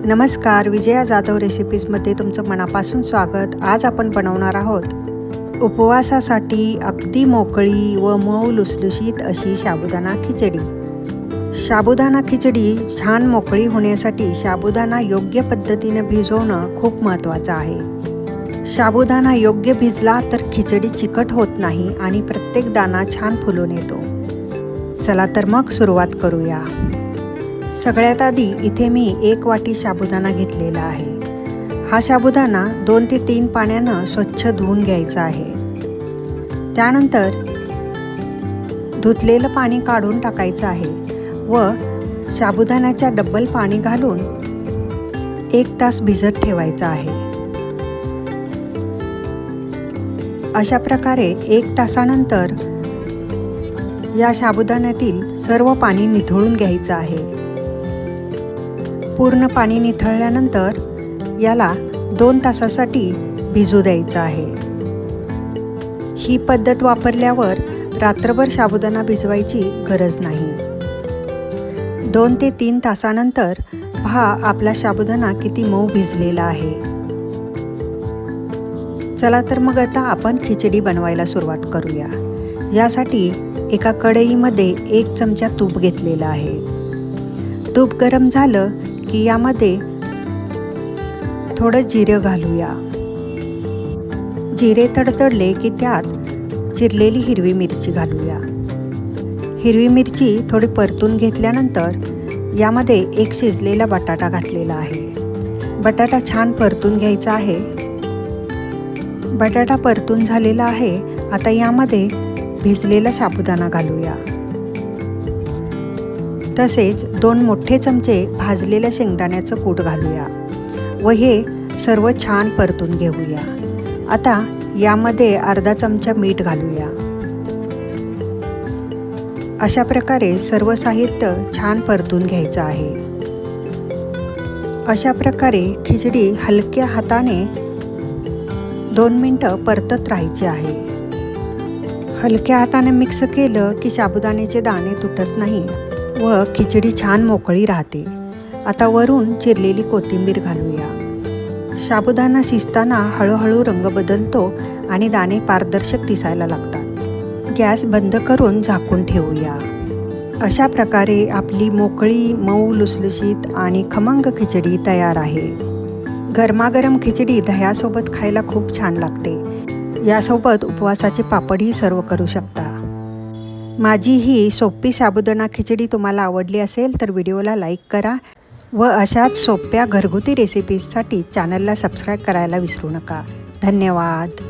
नमस्कार, विजया जाधव रेसिपीजमध्ये तुमचं मनापासून स्वागत। आज आपण बनवणार आहोत उपवासासाठी अगदी मोकळी व मऊ लुसलुशीत अशी साबुदाणा खिचडी। साबुदाणा खिचडी छान मोकळी होण्यासाठी साबुदाणा योग्य पद्धतीने भिजवणं खूप महत्त्वाचं आहे। साबुदाणा योग्य भिजला तर खिचडी चिकट होत नाही आणि प्रत्येक दाणा छान फुलून येतो। चला तर मग सुरुवात करूया। सगळ्यात आधी इथे मी 1 वाटी साबुदाणा घेतलेला आहे। हा साबुदाणा 2 ते 3 पाण्यानं स्वच्छ धुवून घ्यायचा आहे। त्यानंतर धुतलेलं पाणी काढून टाकायचं आहे व साबुदाण्याच्या डबल पाणी घालून 1 तास भिजत ठेवायचं आहे। अशा प्रकारे 1 तासानंतर या साबुदाण्यातील सर्व पाणी निथळून घ्यायचं आहे। पूर्ण पाणी निथळल्यानंतर याला 2 तासासाठी भिजू द्यायचं आहे। ही पद्धत वापरल्यावर रात्रभर साबुदाणा भिजवायची गरज नाही। 2 ते 3 तासानंतर पहा आपला साबुदाणा किती मऊ भिजलेला आहे। चला तर मग आता आपण खिचडी बनवायला सुरुवात करूया। यासाठी एका कढईमध्ये 1 चमचा तूप घेतलेला आहे। तूप गरम झालं की यामध्ये थोडं जिरे घालूया। जिरे तडतडले की त्यात चिरलेली हिरवी मिरची घालूया। हिरवी मिरची थोडी परतून घेतल्यानंतर यामध्ये 1 शिजलेला बटाटा घातलेला आहे। बटाटा छान परतून घ्यायचा आहे। बटाटा परतून झालेला आहे। आता यामध्ये भिजलेला साबुदाणा घालूया। तसेच 2 मोठे चमचे भाजलेल्या शेंगदाण्याचं कूट घालूया व हे सर्व छान परतून घेऊया। आता यामध्ये अर्धा चमचा मीठ घालूया। अशा प्रकारे सर्व साहित्य छान परतून घ्यायचं आहे। अशा प्रकारे खिचडी हलक्या हाताने 2 मिनिटं परतत राहायची आहे। हलक्या हाताने मिक्स केलं की साबुदाण्याचे दाणे तुटत नाही व खिचडी छान मोकळी राहते। आता वरून चिरलेली कोथिंबीर घालूया। साबुदाणा शिजताना हळूहळू रंग बदलतो आणि दाणे पारदर्शक दिसायला लागतात। गॅस बंद करून झाकून ठेवूया। अशा प्रकारे आपली मोकळी मऊ लुसलुशीत आणि खमंग खिचडी तयार आहे। गरमागरम खिचडी दह्यासोबत खायला खूप छान लागते। यासोबत उपवासाचे पापडही सर्व करू शकता। माझी ही सोपी साबुदाणा खिचडी तुम्हाला आवडली असेल तर व्हिडिओला लाईक करा व अशाच सोप्या घरगुती रेसिपीजसाठी चॅनलला सबस्क्राईब करायला विसरू नका। धन्यवाद।